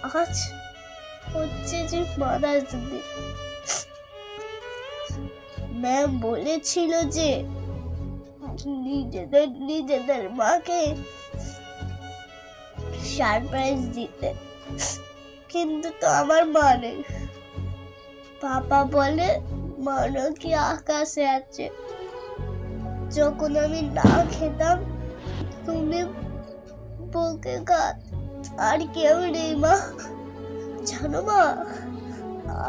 আজ হচ্ছে যে মাদার্স ডে। ম্যাম বলেছিল যে নিজেদের মাকে সারপ্রাইজ দিতে, কিন্তু তো আমার মা নেই। পাপা বলে মা নাকি আকাশে আছে। যখন আমি না খেতাম তুমি বুকে কাঁদ, আর কেউ নেই মা। জানো মা,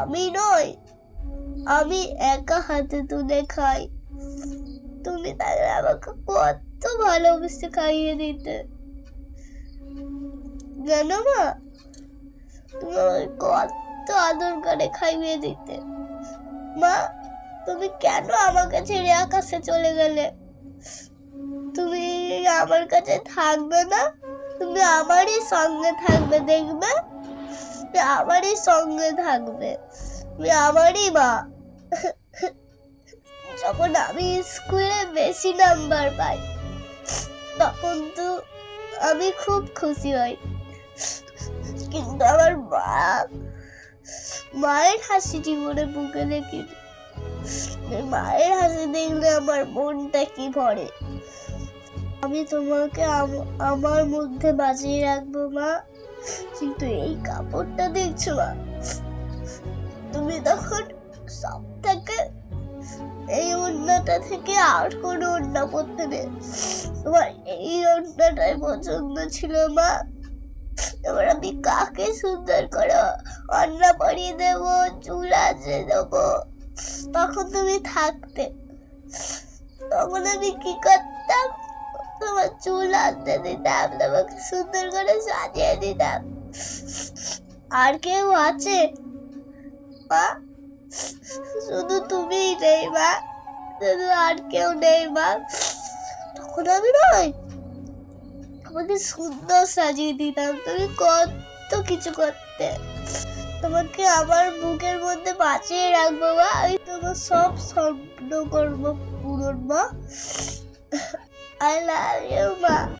আমি নয়, আমি একা হাতে তুলে খাই। তুমি তাহলে আমাকে কত ভালোবেসে খাইয়ে দিতে, জানো মা? তুমি আমাকে কত আদর করে খাইয়ে দিতে। মা, তুমি কেন আমাকে ছেড়ে আকাশে চলে গেলে? তুমি আমার কাছে থাকবে না, তুমি আমারই সঙ্গে থাকবে, দেখবে আমারই সঙ্গে থাকবে, তুমি আমারই মা। যখন আমি স্কুলে বেশি নাম্বার পাই তখন তো আমি খুব খুশি হই, কিন্তু আমার মায়ের হাসি জীবনে বুকে লেগে, মায়ের হাসি দেখলে আমার মনটা কি ভরে। আমি তোমাকে আমার মধ্যে বাঁচিয়ে রাখবো মা, কিন্তু এই কাপড়টা দেখছো মা, তুমি তখন সব থেকে এই ওড়নাটা থেকে আর কোনো ওড়না পরতে নেই। তোমার এই ওড়নাটাই পছন্দ ছিল মা। এবার আমি কাকে সুন্দর করে ওড়না পরিয়ে দেবো, চুল আঁচড়ে দেবো, তখন তুমি থাকতে। তখন আমি কি করতাম, তোমার চুল আঁচড়ে দিতাম, তোমাকে সুন্দর করে সাজিয়ে দিতাম। আর কেউ আছে মা? শুধু তুমিই নেই মা, শুধু আর কেউ নেই মা। তখন আমি নয়, তোমাকে সুন্দর সাজিয়ে দিতাম, তুমি কত কিছু করতে। তোমাকে আমার বুকের মধ্যে বাঁচিয়ে রাখবো মা, আমি তোমার সব স্বপ্ন করবো পূরণ মা। আই লাভ ইউ মা।